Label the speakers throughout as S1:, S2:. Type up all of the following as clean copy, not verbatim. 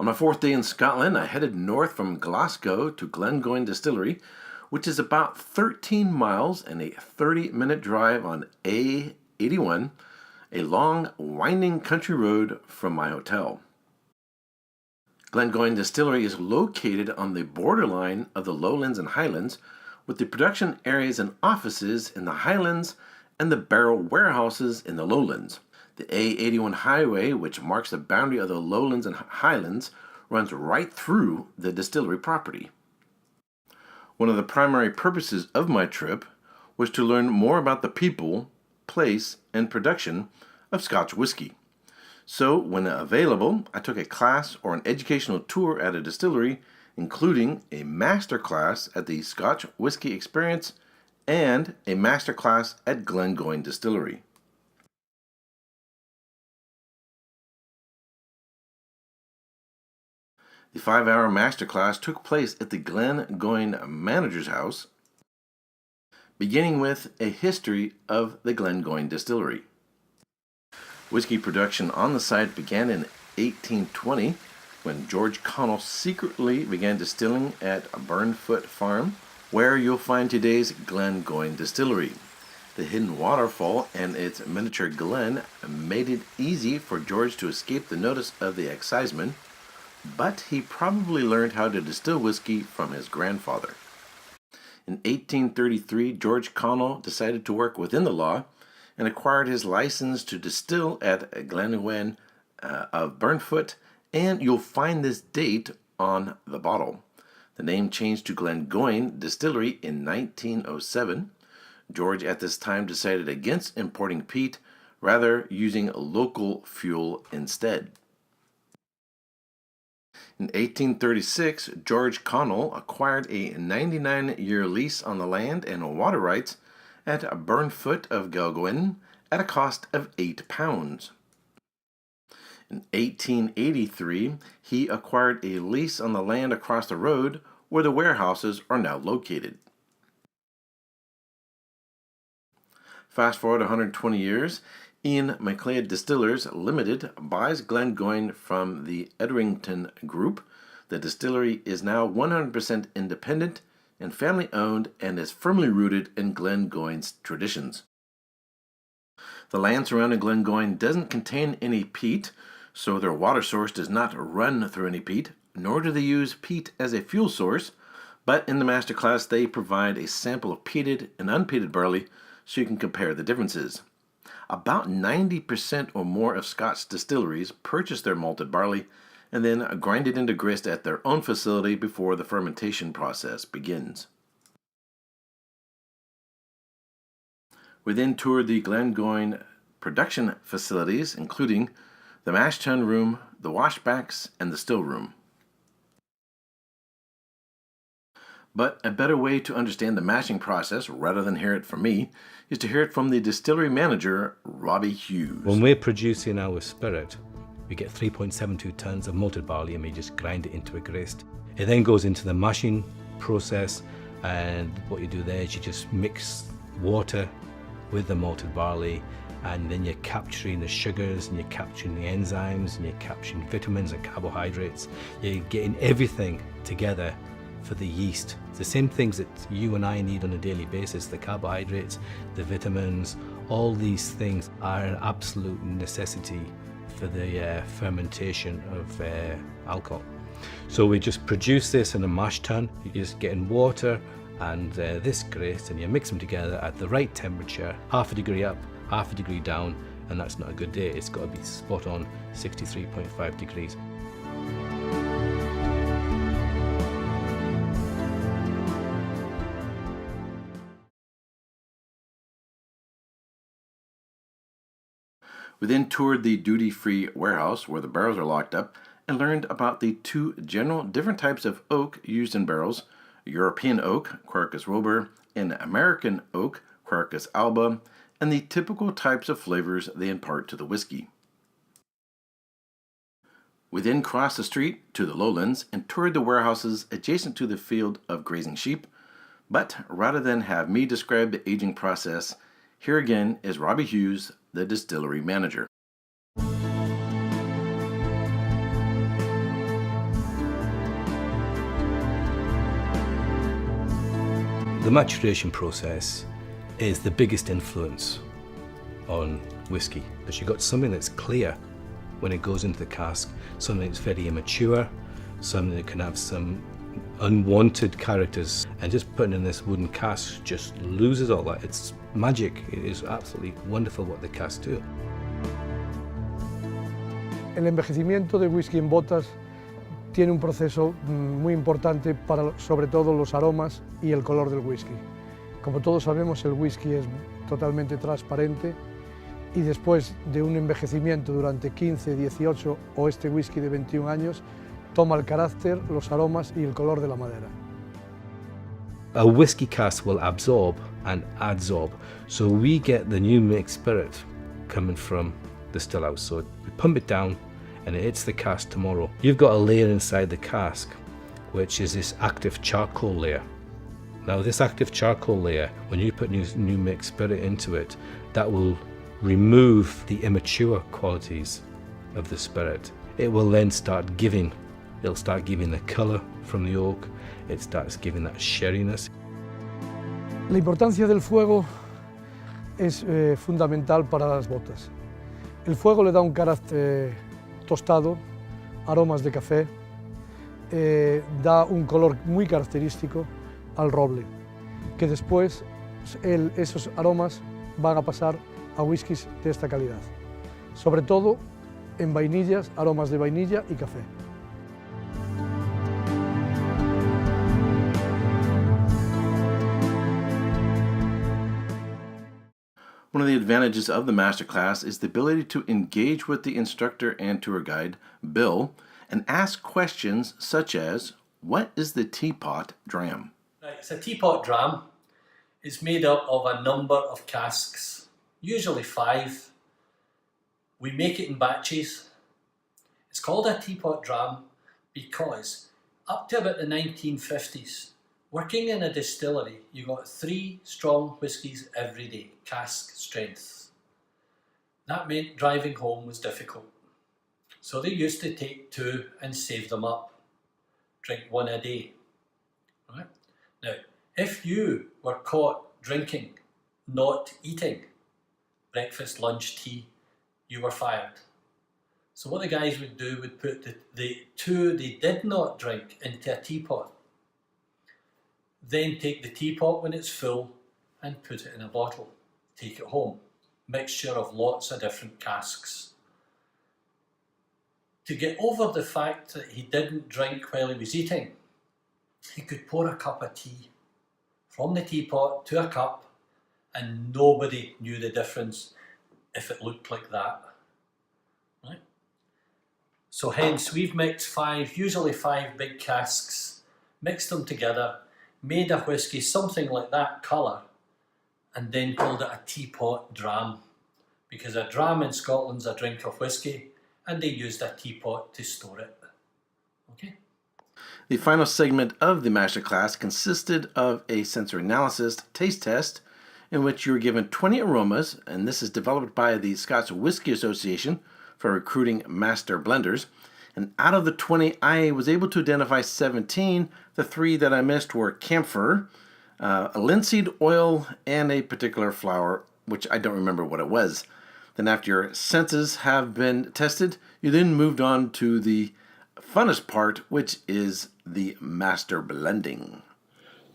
S1: On my fourth day in Scotland, I headed north from Glasgow to Glengoyne Distillery, which is about 13 miles and a 30-minute drive on A81, a long, winding country road from my hotel. Glengoyne Distillery is located on the borderline of the lowlands and highlands, with the production areas and offices in the highlands and the barrel warehouses in the lowlands. The A81 highway, which marks the boundary of the lowlands and highlands, runs right through the distillery property. One of the primary purposes of my trip was to learn more about the people, place, and production of Scotch whiskey. So, when available, I took a class or an educational tour at a distillery, including a masterclass at the Scotch Whisky Experience and a masterclass at Glengoyne Distillery. The 5-hour masterclass took place at the Glengoyne Manager's House, beginning with a history of the Glengoyne Distillery. Whiskey production on the site began in 1820 when George Connell secretly began distilling at Burnfoot Farm, where you'll find today's Glengoyne Distillery. The hidden waterfall and its miniature glen made it easy for George to escape the notice of the excisemen, but he probably learned how to distill whiskey from his grandfather. In 1833, George Connell decided to work within the law and acquired his license to distill at Glengoyne of Burnfoot, and you'll find this date on the bottle. The name changed to Glengoyne Distillery in 1907. George at this time decided against importing peat, rather using local fuel instead. In 1836, George Connell acquired a 99-year lease on the land and water rights at Burnfoot of Glengoyne at a cost of £8. In 1883, he acquired a lease on the land across the road where the warehouses are now located. Fast forward 120 years, Ian MacLeod Distillers Limited buys Glengoyne from the Edrington Group. The distillery is now 100% independent and family-owned and is firmly rooted in Glengoyne's traditions. The land surrounding Glengoyne doesn't contain any peat, so their water source does not run through any peat, nor do they use peat as a fuel source, but in the masterclass they provide a sample of peated and unpeated barley so you can compare the differences. About 90% or more of Scotch distilleries purchase their malted barley and then grind it into grist at their own facility before the fermentation process begins. We then toured the Glengoyne production facilities, including the mash tun room, the washbacks, and the still room. But a better way to understand the mashing process, rather than hear it from me, is to hear it from the distillery manager, Robbie Hughes.
S2: When we're producing our spirit, we get 3.72 tons of malted barley and we just grind it into a grist. It then goes into the mashing process, and what you do there is you just mix water with the malted barley, and then you're capturing the sugars and you're capturing the enzymes and you're capturing vitamins and carbohydrates. You're getting everything together for the yeast. It's the same things that you and I need on a daily basis, the carbohydrates, the vitamins, all these things are an absolute necessity for the fermentation of alcohol. So we just produce this in a mash tun. You're just getting water and this grist, and you mix them together at the right temperature, half a degree up, half a degree down, and that's not a good day. It's got to be spot on 63.5 degrees.
S1: We then toured the duty-free warehouse where the barrels are locked up and learned about the two general different types of oak used in barrels: European oak, Quercus robur, and American oak, Quercus alba, and the typical types of flavors they impart to the whiskey. We then crossed the street to the lowlands and toured the warehouses adjacent to the field of grazing sheep, but rather than have me describe the aging process, here again is Robbie Hughes, the distillery manager.
S2: The maturation process is the biggest influence on whiskey, because you've got something that's clear when it goes into the cask, something that's very immature, something that can have some unwanted characters, and just putting in this wooden cask just loses all that. It's magic. It is absolutely wonderful what the casks do.
S3: El envejecimiento de whisky en botas tiene un proceso muy importante para sobre todo los aromas y el color del whisky. Como todos sabemos, el whisky es totalmente transparente y después de un envejecimiento durante 15, 18 o este whisky de 21 años, toma el carácter, los aromas y el color de la madera.
S2: A whiskey cask will absorb and adsorb, so we get the new mixed spirit coming from the still house. So we pump it down and it hits the cask tomorrow. You've got a layer inside the cask, which is this active charcoal layer. Now this active charcoal layer, when you put new mixed spirit into it, that will remove the immature qualities of the spirit. It will then start giving, it'll start giving the colour from the oak, it starts giving that sherryness.
S3: La importancia del fuego es fundamental para las botas. El fuego le da un carácter tostado, aromas de café, da un color muy característico al roble, que después esos aromas van a pasar a whiskies de esta calidad, sobre todo en vainillas, aromas de vainilla y café.
S1: One of the advantages of the masterclass is the ability to engage with the instructor and tour guide, Bill, and ask questions such as, what is the Teapot dram?
S4: Right, it's a Teapot dram. It's made up of a number of casks, usually 5. We make it in batches. It's called a Teapot dram because up to about the 1950s, working in a distillery, you got 3 strong whiskies every day, cask strength. That meant driving home was difficult. So they used to take 2 and save them up, drink 1 a day. Right? Now, if you were caught drinking, not eating, breakfast, lunch, tea, you were fired. So what the guys would do would put the 2 they did not drink into a teapot, then take the teapot when it's full and put it in a bottle, take it home. Mixture of lots of different casks. To get over the fact that he didn't drink while he was eating, he could pour a cup of tea from the teapot to a cup and nobody knew the difference if it looked like that. Right? So hence we've mixed 5, usually 5 big casks, mixed them together, made a whisky something like that colour, and then called it a teapot dram, because a dram in Scotland's a drink of whisky and they used a teapot to store it. Okay.
S1: The final segment of the masterclass consisted of a sensory analysis taste test in which you were given 20 aromas, and this is developed by the Scots Whisky Association for recruiting master blenders. And out of the 20, I was able to identify 17. The 3 that I missed were camphor, a linseed oil, and a particular flower, which I don't remember what it was. Then after your senses have been tested, you then moved on to the funnest part, which is the master blending.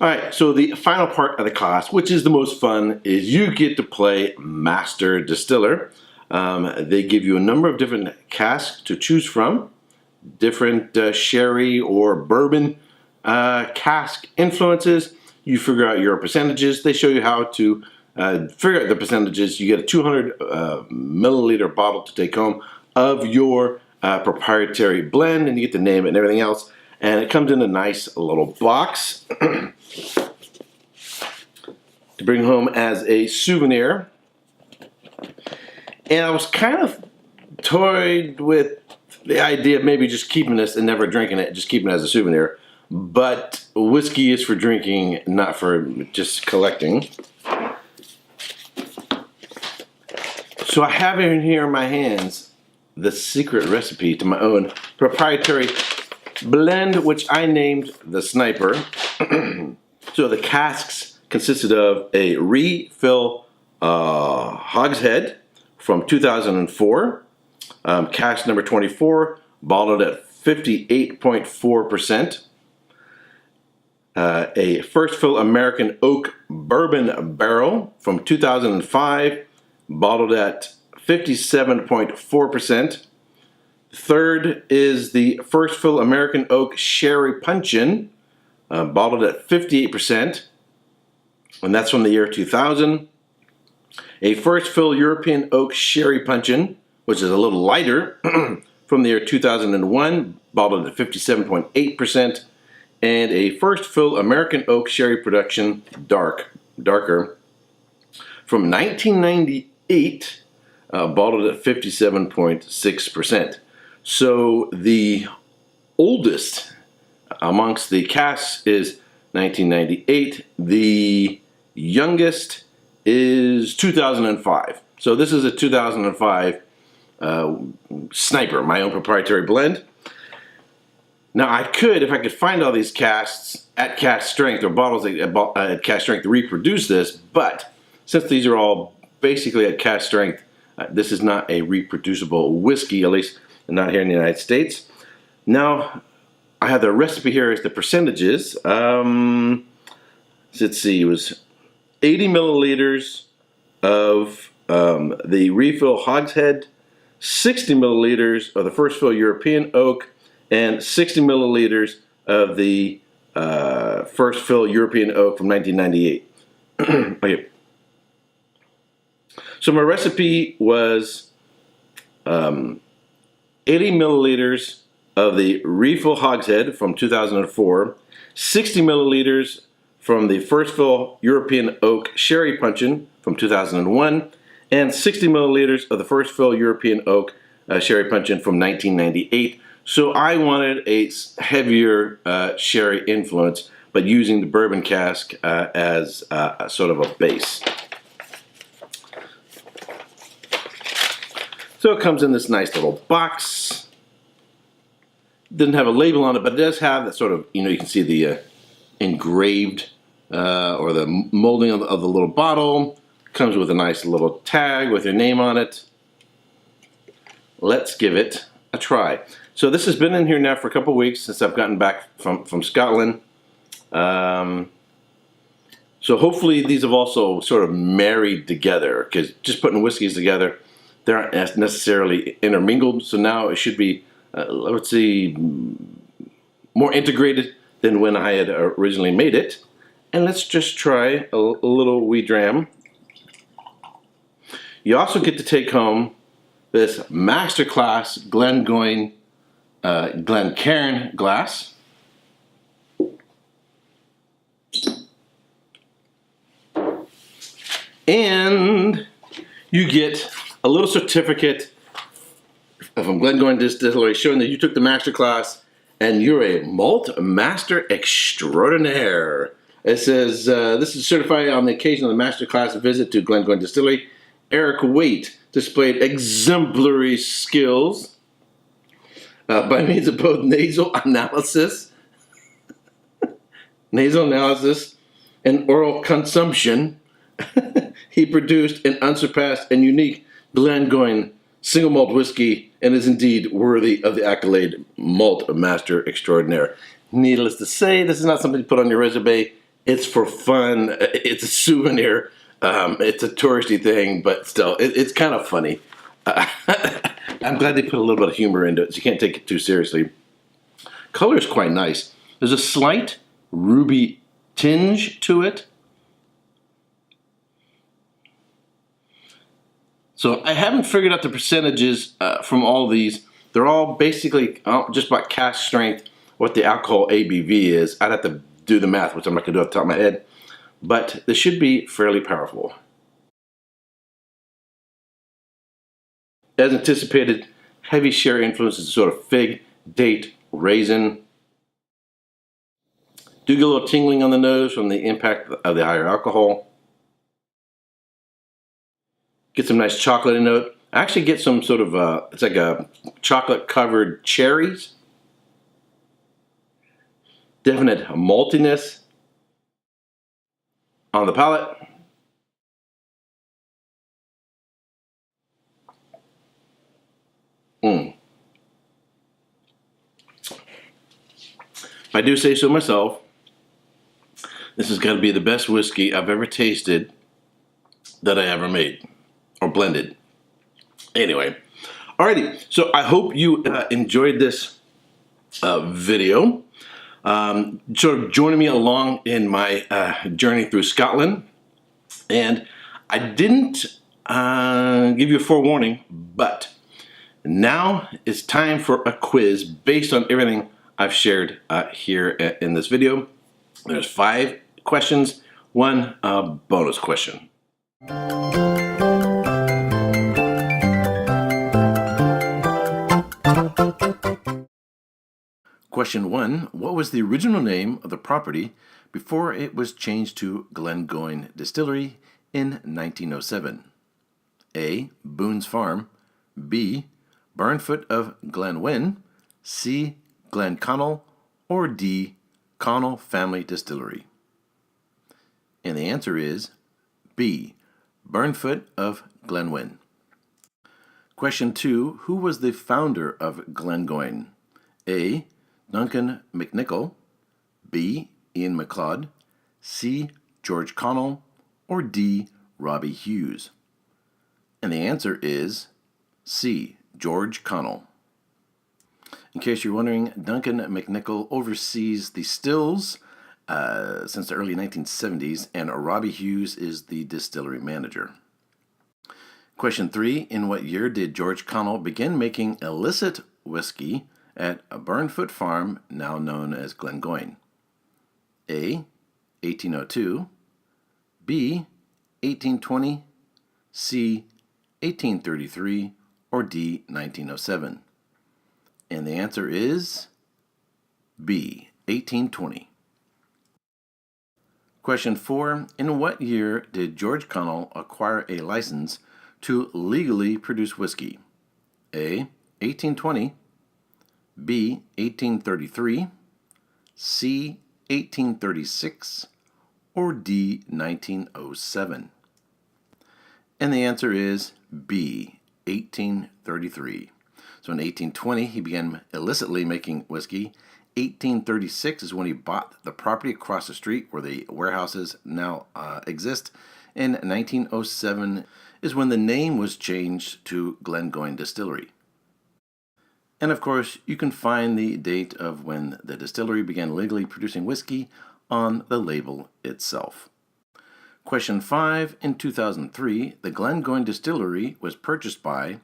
S1: All right, so the final part of the class, which is the most fun, is you get to play master distiller. They give you a number of different casks to choose from, different sherry or bourbon cask influences. You figure out your percentages. They show you how to figure out the percentages. You get a 200 milliliter bottle to take home of your proprietary blend, and you get to name it and everything else. And it comes in a nice little box to bring home as a souvenir. And I was kind of toyed with the idea of maybe just keeping this and never drinking it, just keeping it as a souvenir. But whiskey is for drinking, not for just collecting. So I have in here in my hands the secret recipe to my own proprietary blend, which I named the Sniper. So the casks consisted of a refill hogshead from 2004, cask number 24, bottled at 58.4%. A first fill American oak bourbon barrel from 2005, bottled at 57.4%. Third is the first fill American oak sherry puncheon, bottled at 58%, and that's from the year 2000. A first fill European oak sherry puncheon, which is a little lighter, from the year 2001, bottled at 57.8%. And a first fill American oak sherry production, darker, from 1998, bottled at 57.6%. So the oldest amongst the casks is 1998. The youngest is 2005. So this is a 2005 Sniper, my own proprietary blend. Now I could, if I could find all these casks at cask strength or bottles at cask strength, reproduce this, but since these are all basically at cask strength, this is not a reproducible whiskey, at least not here in the United States. Now, I have the recipe here as the percentages. Let's see, it was 80 milliliters of the refill hogshead, 60 milliliters of the first fill European oak, and 60 milliliters of the first fill European oak from 1998. Okay. So my recipe was 80 milliliters of the refill hogshead from 2004, 60 milliliters from the first fill European oak sherry puncheon from 2001, and 60 milliliters of the first fill European oak sherry puncheon from 1998. So I wanted a heavier sherry influence, but using the bourbon cask as sort of a base. So it comes in this nice little box. Didn't have a label on it, but it does have that sort of, you can see the engraved or the molding of the little bottle. Comes with a nice little tag with your name on it. Let's give it a try. So this has been in here now for a couple weeks since I've gotten back from Scotland. So hopefully these have also sort of married together, because just putting whiskeys together, they aren't necessarily intermingled. So now it should be, let's see, more integrated than when I had originally made it. And let's just try a little wee dram. You also get to take home this masterclass Glengoyne Glencairn glass. And you get a little certificate from Glengoyne Distillery showing that you took the master class and you're a malt master extraordinaire. It says, this is certified on the occasion of the master class visit to Glengoyne Distillery. Erik Waite displayed exemplary skills by means of both nasal analysis and oral consumption. He produced an unsurpassed and unique Glengoyne single malt whiskey and is indeed worthy of the accolade malt master extraordinaire. Needless to say, this is not something to put on your resume. It's for fun. It's a souvenir. It's a touristy thing, but still, it's kind of funny. I'm glad they put a little bit of humor into it, so you can't take it too seriously. Color is quite nice. There's a slight ruby tinge to it. So I haven't figured out the percentages from all these. They're all basically just about cask strength, what the alcohol ABV is. I'd have to do the math, which I'm not going to do off the top of my head. But this should be fairly powerful. As anticipated, heavy sherry influences, sort of fig, date, raisin. Do get a little tingling on the nose from the impact of the higher alcohol. Get some nice chocolatey note. I actually get some sort of, it's like a chocolate covered cherries. Definite maltiness. on the palate. If I do say so myself, this has got to be the best whiskey I've ever tasted that I ever made or blended. Anyway, alrighty. So I hope you enjoyed this video. Sort of joining me along in my journey through Scotland. And I didn't give you a forewarning, but now it's time for a quiz based on everything I've shared here in this video. There's 5 questions, 1 bonus question. Question 1. What was the original name of the property before it was changed to Glengoyne Distillery in 1907? A. Boone's Farm. B. Barnfoot of Glenwyn. C. Glenconnell. Or D. Connell Family Distillery. And the answer is B. Barnfoot of Glenwyn. Question 2. Who was the founder of Glengoyne? A. Duncan McNichol. B. Ian MacLeod. C. George Connell. Or D. Robbie Hughes. And the answer is C. George Connell. In case you're wondering, Duncan McNichol oversees the stills since the early 1970s, and Robbie Hughes is the distillery manager. Question 3. In what year did George Connell begin making illicit whiskey at a Barnfoot farm now known as Glengoyne? A. 1802. B. 1820. C. 1833. Or D. 1907. And the answer is B. 1820. Question 4. In what year did George Connell acquire a license to legally produce whiskey? A. 1820. B. 1833. C. 1836. Or D. 1907. And the answer is B. 1833. So in 1820, he began illicitly making whiskey. 1836 is when he bought the property across the street where the warehouses now exist. And 1907 is when the name was changed to Glengoyne Distillery. And of course, you can find the date of when the distillery began legally producing whiskey on the label itself. Question 5. In 2003, the Glengoyne Distillery was purchased by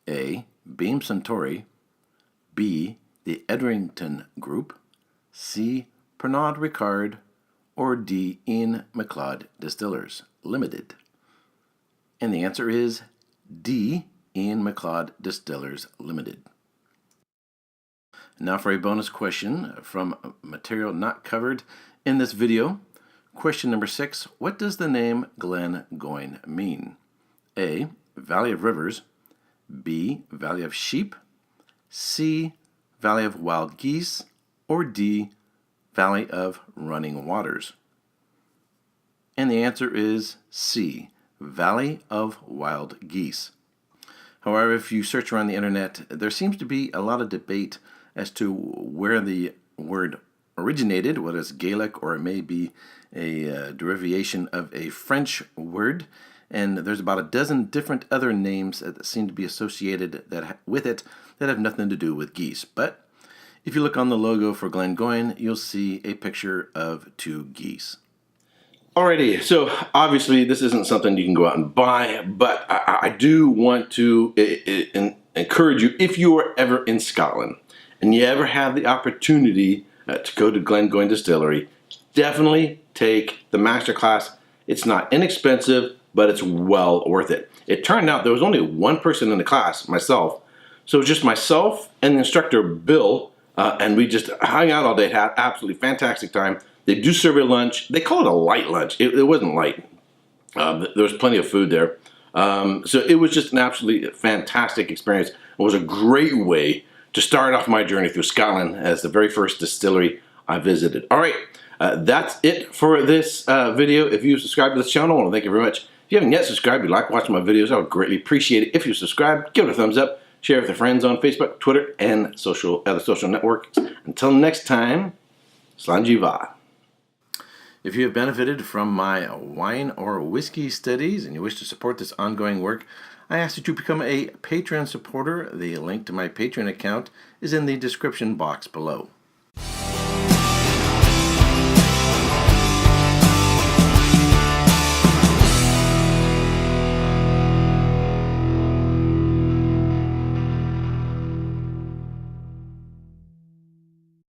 S1: A. Beam Suntory. B. The Edrington Group. C. Pernod Ricard. Or D. Ian MacLeod Distillers Limited. And the answer is D. Ian MacLeod Distillers Limited. Now for a bonus question from material not covered in this video. Question number 6. What does the name Glengoyne mean? A. Valley of Rivers. B. Valley of Sheep. C. Valley of Wild Geese. Or D. Valley of Running Waters. And the answer is C. Valley of Wild Geese. However, if you search around the internet, there seems to be a lot of debate as to where the word originated, whether it's Gaelic or it may be a derivation of a French word. And there's about a dozen different other names that seem to be associated with it that have nothing to do with geese. But if you look on the logo for Glengoyne, you'll see a picture of 2 geese. Alrighty, so obviously this isn't something you can go out and buy, but I do want to encourage you, if you are ever in Scotland and you ever have the opportunity to go to Glengoyne Distillery, definitely take the masterclass. It's not inexpensive, but it's well worth it. It turned out there was only 1 person in the class, myself. So it was just myself and the instructor, Bill, and we just hung out all day, had absolutely fantastic time. They do serve a lunch. They call it a light lunch. It wasn't light. There was plenty of food there. So it was just an absolutely fantastic experience. It was a great way to start off my journey through Scotland as the very first distillery I visited. All right, That's it for this video. If you subscribe to this channel, I want to thank you very much. If you haven't yet subscribed, you like watching my videos, I would greatly appreciate it. If you subscribe, give it a thumbs up, share it with your friends on Facebook, Twitter, and other social networks. Until next time, Slanjiva. If you have benefited from my wine or whiskey studies and you wish to support this ongoing work, I ask that you become a Patreon supporter. The link to my Patreon account is in the description box below.